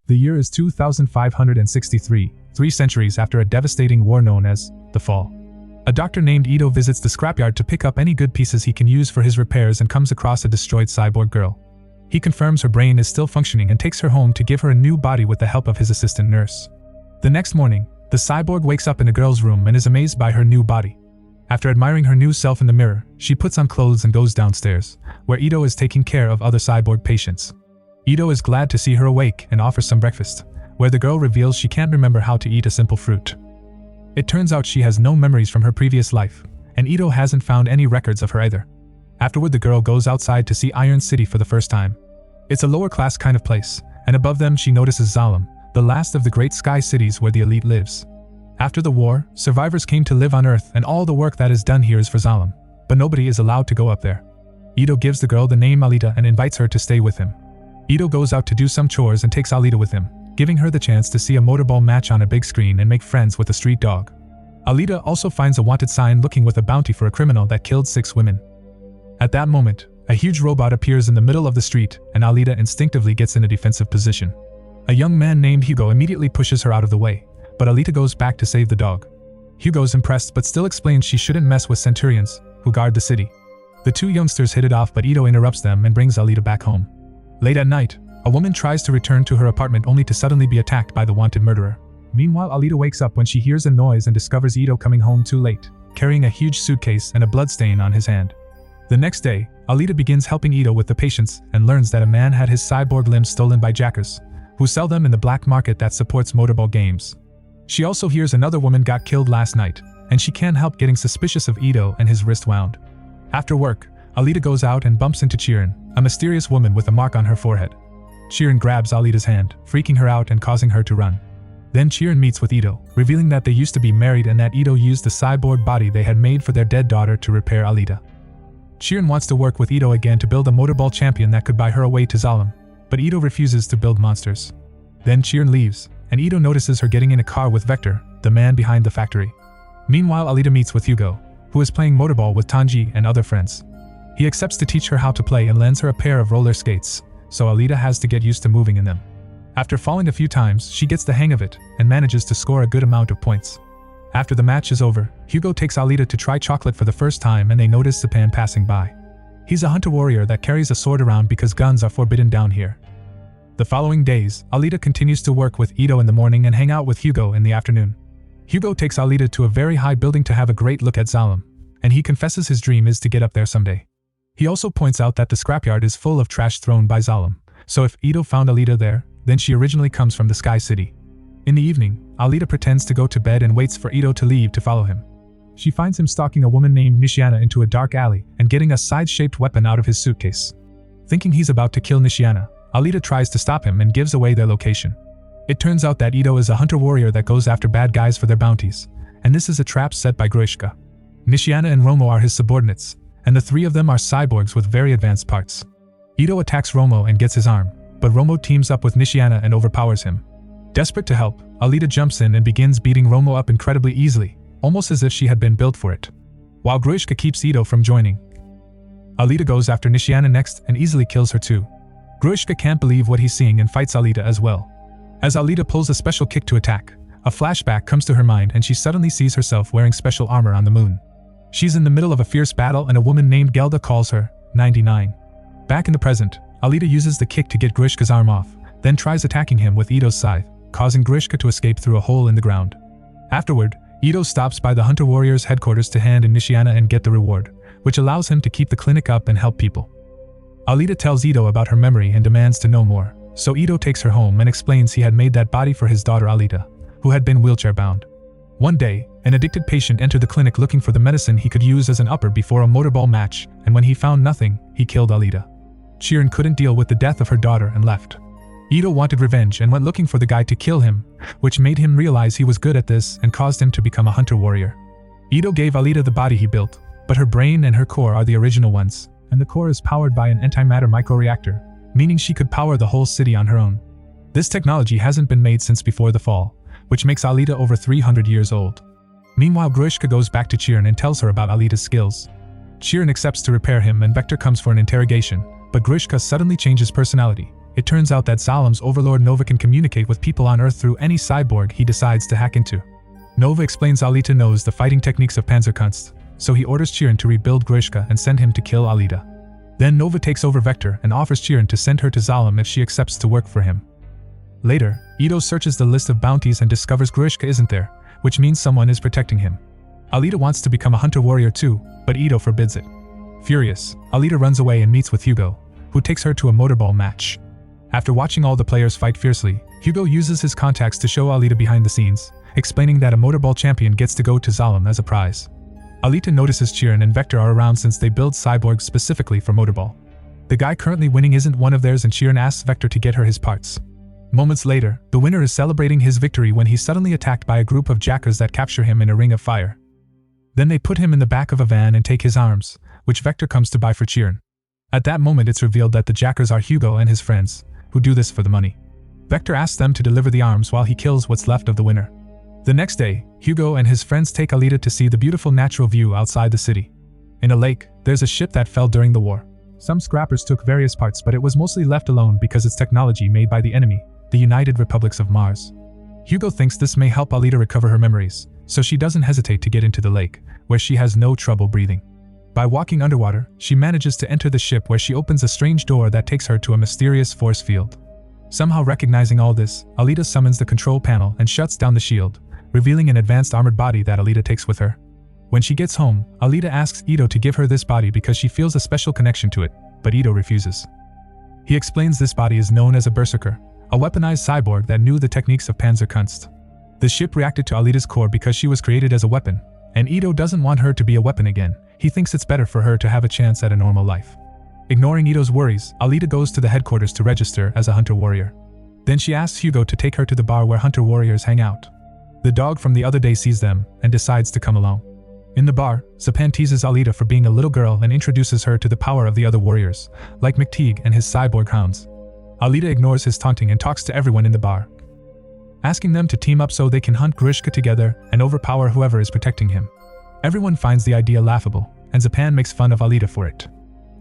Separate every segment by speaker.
Speaker 1: The year is 2563, 3 centuries after a devastating war known as the Fall. A doctor named Ito visits the scrapyard to pick up any good pieces he can use for his repairs and comes across a destroyed cyborg girl. He confirms her brain is still functioning and takes her home to give her a new body with the help of his assistant nurse. The next morning, the cyborg wakes up in a girl's room and is amazed by her new body. After admiring her new self in the mirror, she puts on clothes and goes downstairs, where Ito is taking care of other cyborg patients. Ito is glad to see her awake and offers some breakfast, where the girl reveals she can't remember how to eat a simple fruit. It turns out she has no memories from her previous life, and Ito hasn't found any records of her either. Afterward, the girl goes outside to see Iron City for the first time. It's a lower-class kind of place, and above them she notices Zalem, the last of the great sky cities where the elite lives. After the war, survivors came to live on Earth and all the work that is done here is for Zalem, but nobody is allowed to go up there. Ito gives the girl the name Alita and invites her to stay with him. Ito goes out to do some chores and takes Alita with him, giving her the chance to see a motorball match on a big screen and make friends with a street dog. Alita also finds a wanted sign looking with a bounty for a criminal that killed 6 women. At that moment, a huge robot appears in the middle of the street and Alita instinctively gets in a defensive position. A young man named Hugo immediately pushes her out of the way, but Alita goes back to save the dog. Hugo's impressed but still explains she shouldn't mess with centurions, who guard the city. The 2 youngsters hit it off but Ito interrupts them and brings Alita back home. Late at night, a woman tries to return to her apartment only to suddenly be attacked by the wanted murderer. Meanwhile, Alita wakes up when she hears a noise and discovers Ito coming home too late, carrying a huge suitcase and a bloodstain on his hand. The next day, Alita begins helping Ito with the patients and learns that a man had his cyborg limbs stolen by jackers, who sell them in the black market that supports motorball games. She also hears another woman got killed last night, and she can't help getting suspicious of Ito and his wrist wound. After work, Alita goes out and bumps into Chirin, a mysterious woman with a mark on her forehead. Chirin grabs Alita's hand, freaking her out and causing her to run. Then Chirin meets with Ito, revealing that they used to be married and that Ito used the cyborg body they had made for their dead daughter to repair Alita. Chirin wants to work with Ito again to build a motorball champion that could buy her a way to Zalem, but Ito refuses to build monsters. Then Chirin leaves, and Ito notices her getting in a car with Vector, the man behind the factory. Meanwhile, Alita meets with Hugo, who is playing motorball with Tanji and other friends. He accepts to teach her how to play and lends her a pair of roller skates, so Alita has to get used to moving in them. After falling a few times, she gets the hang of it and manages to score a good amount of points. After the match is over, Hugo takes Alita to try chocolate for the first time and they notice Zapan passing by. He's a hunter warrior that carries a sword around because guns are forbidden down here. The following days, Alita continues to work with Ito in the morning and hang out with Hugo in the afternoon. Hugo takes Alita to a very high building to have a great look at Zalem, and he confesses his dream is to get up there someday. He also points out that the scrapyard is full of trash thrown by Zalem, so if Ito found Alita there, then she originally comes from the Sky City. In the evening, Alita pretends to go to bed and waits for Ito to leave to follow him. She finds him stalking a woman named Nishiana into a dark alley and getting a side-shaped weapon out of his suitcase. Thinking he's about to kill Nishiana, Alita tries to stop him and gives away their location. It turns out that Ito is a hunter warrior that goes after bad guys for their bounties, and this is a trap set by Gruishka. Nishiana and Romo are his subordinates, and the 3 of them are cyborgs with very advanced parts. Ito attacks Romo and gets his arm, but Romo teams up with Nishiana and overpowers him. Desperate to help, Alita jumps in and begins beating Romo up incredibly easily, almost as if she had been built for it. While Gruishka keeps Ito from joining. Alita goes after Nishiana next and easily kills her too. Gruishka can't believe what he's seeing and fights Alita as well. As Alita pulls a special kick to attack, a flashback comes to her mind and she suddenly sees herself wearing special armor on the moon. She's in the middle of a fierce battle and a woman named Gelda calls her 99. Back in the present, Alita uses the kick to get Gruishka's arm off, then tries attacking him with Ito's scythe, causing Gruishka to escape through a hole in the ground. Afterward, Ito stops by the Hunter Warriors headquarters to hand in Nishiana and get the reward, which allows him to keep the clinic up and help people. Alita tells Ito about her memory and demands to know more, so Ito takes her home and explains he had made that body for his daughter Alita, who had been wheelchair-bound. One day, an addicted patient entered the clinic looking for the medicine he could use as an upper before a motorball match, and when he found nothing, he killed Alita. Chirin couldn't deal with the death of her daughter and left. Ito wanted revenge and went looking for the guy to kill him, which made him realize he was good at this and caused him to become a hunter warrior. Ito gave Alita the body he built, but her brain and her core are the original ones, and the core is powered by an antimatter microreactor, meaning she could power the whole city on her own. This technology hasn't been made since before the fall, which makes Alita over 300 years old. Meanwhile, Gruishka goes back to Chirin and tells her about Alita's skills. Chirin accepts to repair him and Vector comes for an interrogation, but Gruishka suddenly changes personality, It turns out that Zalem's overlord Nova can communicate with people on Earth through any cyborg he decides to hack into. Nova explains Alita knows the fighting techniques of Panzerkunst, so he orders Chiron to rebuild Grishka and send him to kill Alita. Then Nova takes over Vector and offers Chiron to send her to Zalem if she accepts to work for him. Later, Ito searches the list of bounties and discovers Grishka isn't there, which means someone is protecting him. Alita wants to become a hunter warrior too, but Ito forbids it. Furious, Alita runs away and meets with Hugo, who takes her to a motorball match. After watching all the players fight fiercely, Hugo uses his contacts to show Alita behind the scenes, explaining that a motorball champion gets to go to Zalem as a prize. Alita notices Chiron and Vector are around since they build cyborgs specifically for motorball. The guy currently winning isn't one of theirs and Chiron asks Vector to get her his parts. Moments later, the winner is celebrating his victory when he's suddenly attacked by a group of jackers that capture him in a ring of fire. Then they put him in the back of a van and take his arms, which Vector comes to buy for Chiron. At that moment it's revealed that the jackers are Hugo and his friends, who do this for the money. Vector asks them to deliver the arms while he kills what's left of the winner. The next day, Hugo and his friends take Alita to see the beautiful natural view outside the city. In a lake, there's a ship that fell during the war. Some scrappers took various parts, but it was mostly left alone because it's technology made by the enemy, the United Republics of Mars. Hugo thinks this may help Alita recover her memories, so she doesn't hesitate to get into the lake, where she has no trouble breathing. By walking underwater, she manages to enter the ship where she opens a strange door that takes her to a mysterious force field. Somehow recognizing all this, Alita summons the control panel and shuts down the shield, revealing an advanced armored body that Alita takes with her. When she gets home, Alita asks Ito to give her this body because she feels a special connection to it, but Ito refuses. He explains this body is known as a berserker, a weaponized cyborg that knew the techniques of Panzerkunst. The ship reacted to Alita's core because she was created as a weapon, and Ito doesn't want her to be a weapon again. He thinks it's better for her to have a chance at a normal life. Ignoring Ito's worries, Alita goes to the headquarters to register as a hunter warrior. Then she asks Hugo to take her to the bar where hunter warriors hang out. The dog from the other day sees them and decides to come along. In the bar, Zapan teases Alita for being a little girl and introduces her to the power of the other warriors, like McTeague and his cyborg hounds. Alita ignores his taunting and talks to everyone in the bar, asking them to team up so they can hunt Grishka together and overpower whoever is protecting him. Everyone finds the idea laughable, and Zapan makes fun of Alita for it.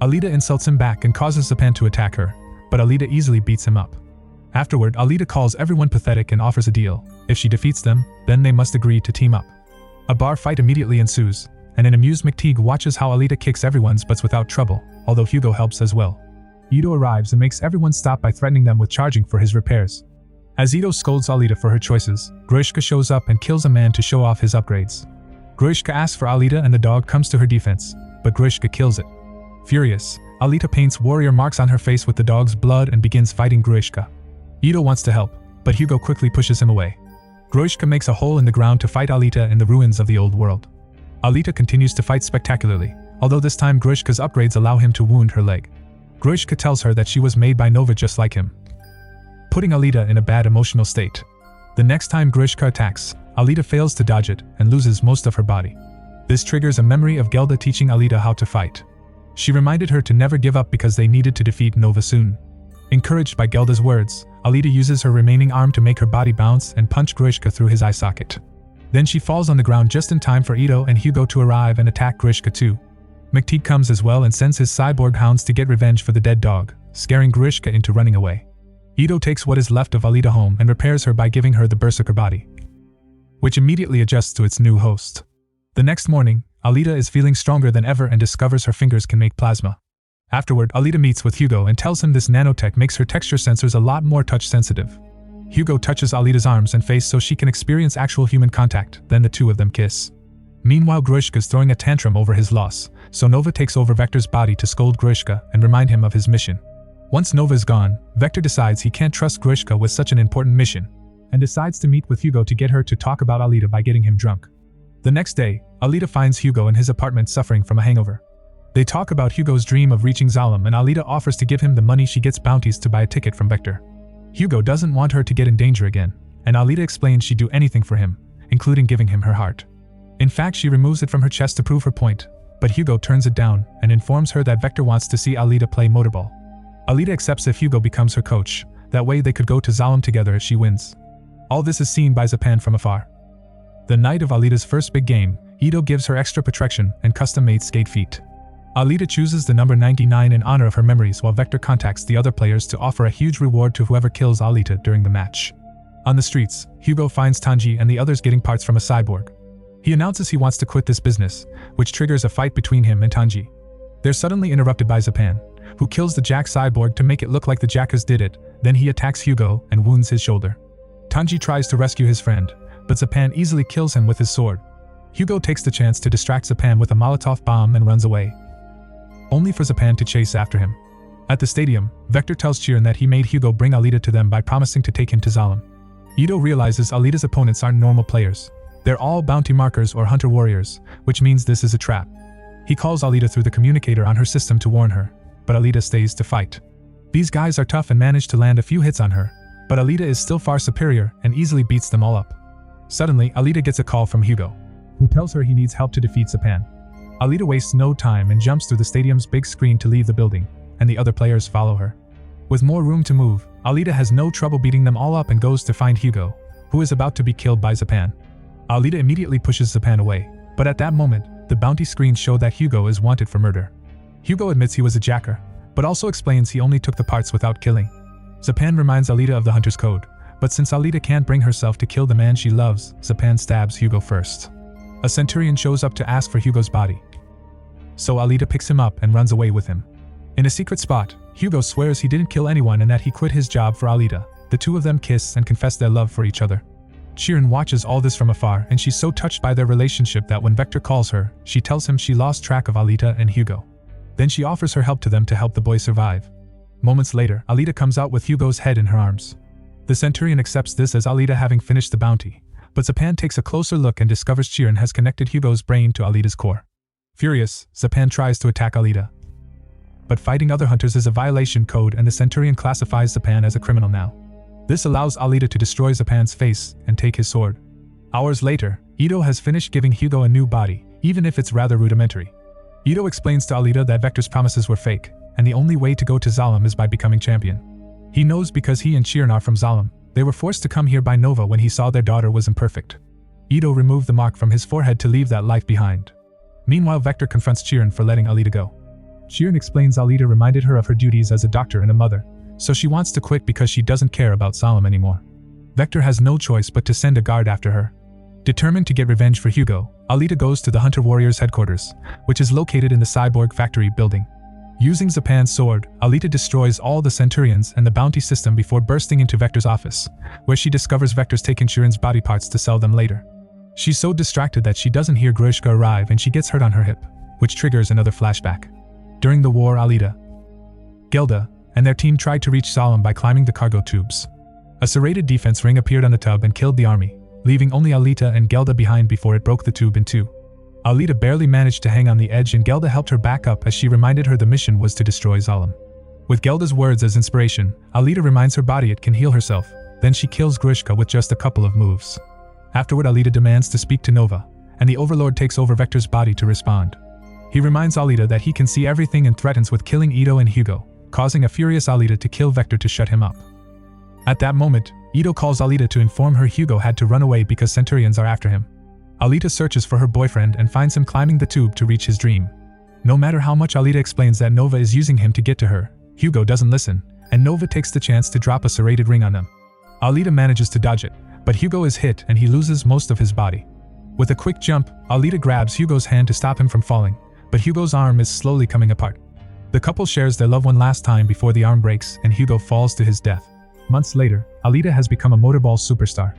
Speaker 1: Alita insults him back and causes Zapan to attack her, but Alita easily beats him up. Afterward, Alita calls everyone pathetic and offers a deal. If she defeats them, then they must agree to team up. A bar fight immediately ensues, and an amused McTeague watches how Alita kicks everyone's butts without trouble, although Hugo helps as well. Ito arrives and makes everyone stop by threatening them with charging for his repairs. As Ito scolds Alita for her choices, Grishka shows up and kills a man to show off his upgrades. Grishka asks for Alita and the dog comes to her defense, but Grishka kills it. Furious, Alita paints warrior marks on her face with the dog's blood and begins fighting Grishka. Ito wants to help, but Hugo quickly pushes him away. Grishka makes a hole in the ground to fight Alita in the ruins of the old world. Alita continues to fight spectacularly, although this time Grishka's upgrades allow him to wound her leg. Grishka tells her that she was made by Nova just like him, putting Alita in a bad emotional state. The next time Grishka attacks, Alita fails to dodge it and loses most of her body. This triggers a memory of Gelda teaching Alita how to fight. She reminded her to never give up because they needed to defeat Nova soon. Encouraged by Gelda's words, Alita uses her remaining arm to make her body bounce and punch Grishka through his eye socket. Then she falls on the ground just in time for Ito and Hugo to arrive and attack Grishka too. McTeague comes as well and sends his cyborg hounds to get revenge for the dead dog, scaring Grishka into running away. Ito takes what is left of Alita home and repairs her by giving her the berserker body, which immediately adjusts to its new host. The next morning, Alita is feeling stronger than ever and discovers her fingers can make plasma. Afterward, Alita meets with Hugo and tells him this nanotech makes her texture sensors a lot more touch-sensitive. Hugo touches Alita's arms and face so she can experience actual human contact, then the two of them kiss. Meanwhile, Grishka's throwing a tantrum over his loss, so Nova takes over Vector's body to scold Grishka and remind him of his mission. Once Nova is gone, Vector decides he can't trust Grishka with such an important mission, and decides to meet with Hugo to get her to talk about Alita by getting him drunk. The next day, Alita finds Hugo in his apartment suffering from a hangover. They talk about Hugo's dream of reaching Zalem and Alita offers to give him the money she gets bounties to buy a ticket from Vector. Hugo doesn't want her to get in danger again, and Alita explains she'd do anything for him, including giving him her heart. In fact, she removes it from her chest to prove her point, but Hugo turns it down and informs her that Vector wants to see Alita play motorball. Alita accepts if Hugo becomes her coach, that way they could go to Zalem together if she wins. All this is seen by Zapan from afar. The night of Alita's first big game, Ito gives her extra protection and custom-made skate feet. Alita chooses the number 99 in honor of her memories while Vector contacts the other players to offer a huge reward to whoever kills Alita during the match. On the streets, Hugo finds Tanji and the others getting parts from a cyborg. He announces he wants to quit this business, which triggers a fight between him and Tanji. They're suddenly interrupted by Zalem, who kills the Jack cyborg to make it look like the Jackers did it, then he attacks Hugo and wounds his shoulder. Tanji tries to rescue his friend, but Zalem easily kills him with his sword. Hugo takes the chance to distract Zalem with a Molotov bomb and runs away, only for Zalem to chase after him. At the stadium, Vector tells Chiron that he made Hugo bring Alita to them by promising to take him to Zalem. Ito realizes Alita's opponents aren't normal players. They're all bounty markers or hunter warriors, which means this is a trap. He calls Alita through the communicator on her system to warn her, but Alita stays to fight. These guys are tough and manage to land a few hits on her, but Alita is still far superior and easily beats them all up. Suddenly, Alita gets a call from Hugo, who tells her he needs help to defeat Zalem. Alita wastes no time and jumps through the stadium's big screen to leave the building, and the other players follow her. With more room to move, Alita has no trouble beating them all up and goes to find Hugo, who is about to be killed by Zalem. Alita immediately pushes Zalem away, but at that moment, the bounty screens show that Hugo is wanted for murder. Hugo admits he was a jacker, but also explains he only took the parts without killing. Zalem reminds Alita of the Hunter's Code, but since Alita can't bring herself to kill the man she loves, Zalem stabs Hugo first. A Centurion shows up to ask for Hugo's body, so Alita picks him up and runs away with him. In a secret spot, Hugo swears he didn't kill anyone and that he quit his job for Alita. The two of them kiss and confess their love for each other. Chiron watches all this from afar and she's so touched by their relationship that when Vector calls her, she tells him she lost track of Alita and Hugo. Then she offers her help to them to help the boy survive. Moments later, Alita comes out with Hugo's head in her arms. The Centurion accepts this as Alita having finished the bounty, but Zalem takes a closer look and discovers Chiron has connected Hugo's brain to Alita's core. Furious, Zalem tries to attack Alita, but fighting other hunters is a violation code and the Centurion classifies Zalem as a criminal now. This allows Alita to destroy Zapan's face and take his sword. Hours later, Ito has finished giving Hugo a new body, even if it's rather rudimentary. Ito explains to Alita that Vector's promises were fake, and the only way to go to Zalem is by becoming champion. He knows because he and Chiron are from Zalem. They were forced to come here by Nova when he saw their daughter was imperfect. Ito removed the mark from his forehead to leave that life behind. Meanwhile, Vector confronts Chiron for letting Alita go. Chiron explains Alita reminded her of her duties as a doctor and a mother, so she wants to quit because she doesn't care about Zalem anymore. Vector has no choice but to send a guard after her. Determined to get revenge for Hugo, Alita goes to the Hunter Warriors headquarters, which is located in the cyborg factory building. Using Zapan's sword, Alita destroys all the Centurions and the bounty system before bursting into Vector's office, where she discovers Vector's taking Chiron's body parts to sell them later. She's so distracted that she doesn't hear Grishka arrive and she gets hurt on her hip, which triggers another flashback. During the war, Alita, Gelda, and their team tried to reach Zalem by climbing the cargo tubes. A serrated defense ring appeared on the tub and killed the army, leaving only Alita and Gelda behind before it broke the tube in two. Alita barely managed to hang on the edge and Gelda helped her back up as she reminded her the mission was to destroy Zalem. With Gelda's words as inspiration, Alita reminds her body it can heal herself, then she kills Grishka with just a couple of moves. Afterward, Alita demands to speak to Nova, and the Overlord takes over Vector's body to respond. He reminds Alita that he can see everything and threatens with killing Ito and Hugo, causing a furious Alita to kill Vector to shut him up. At that moment, Ito calls Alita to inform her Hugo had to run away because Centurions are after him. Alita searches for her boyfriend and finds him climbing the tube to reach his dream. No matter how much Alita explains that Nova is using him to get to her, Hugo doesn't listen, and Nova takes the chance to drop a serrated ring on them. Alita manages to dodge it, but Hugo is hit and he loses most of his body. With a quick jump, Alita grabs Hugo's hand to stop him from falling, but Hugo's arm is slowly coming apart. The couple shares their love one last time before the arm breaks and Hugo falls to his death. Months later, Alita has become a motorball superstar.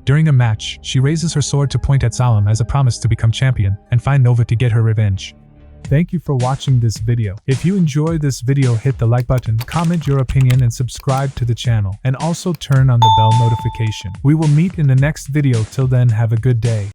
Speaker 1: During a match, she raises her sword to point at Zalem as a promise to become champion and find Nova to get her revenge. Thank you for watching this video. If you enjoyed this video, hit the like button, comment your opinion and subscribe to the channel, and also turn on the bell notification. We will meet in the next video. Till then, have a good day.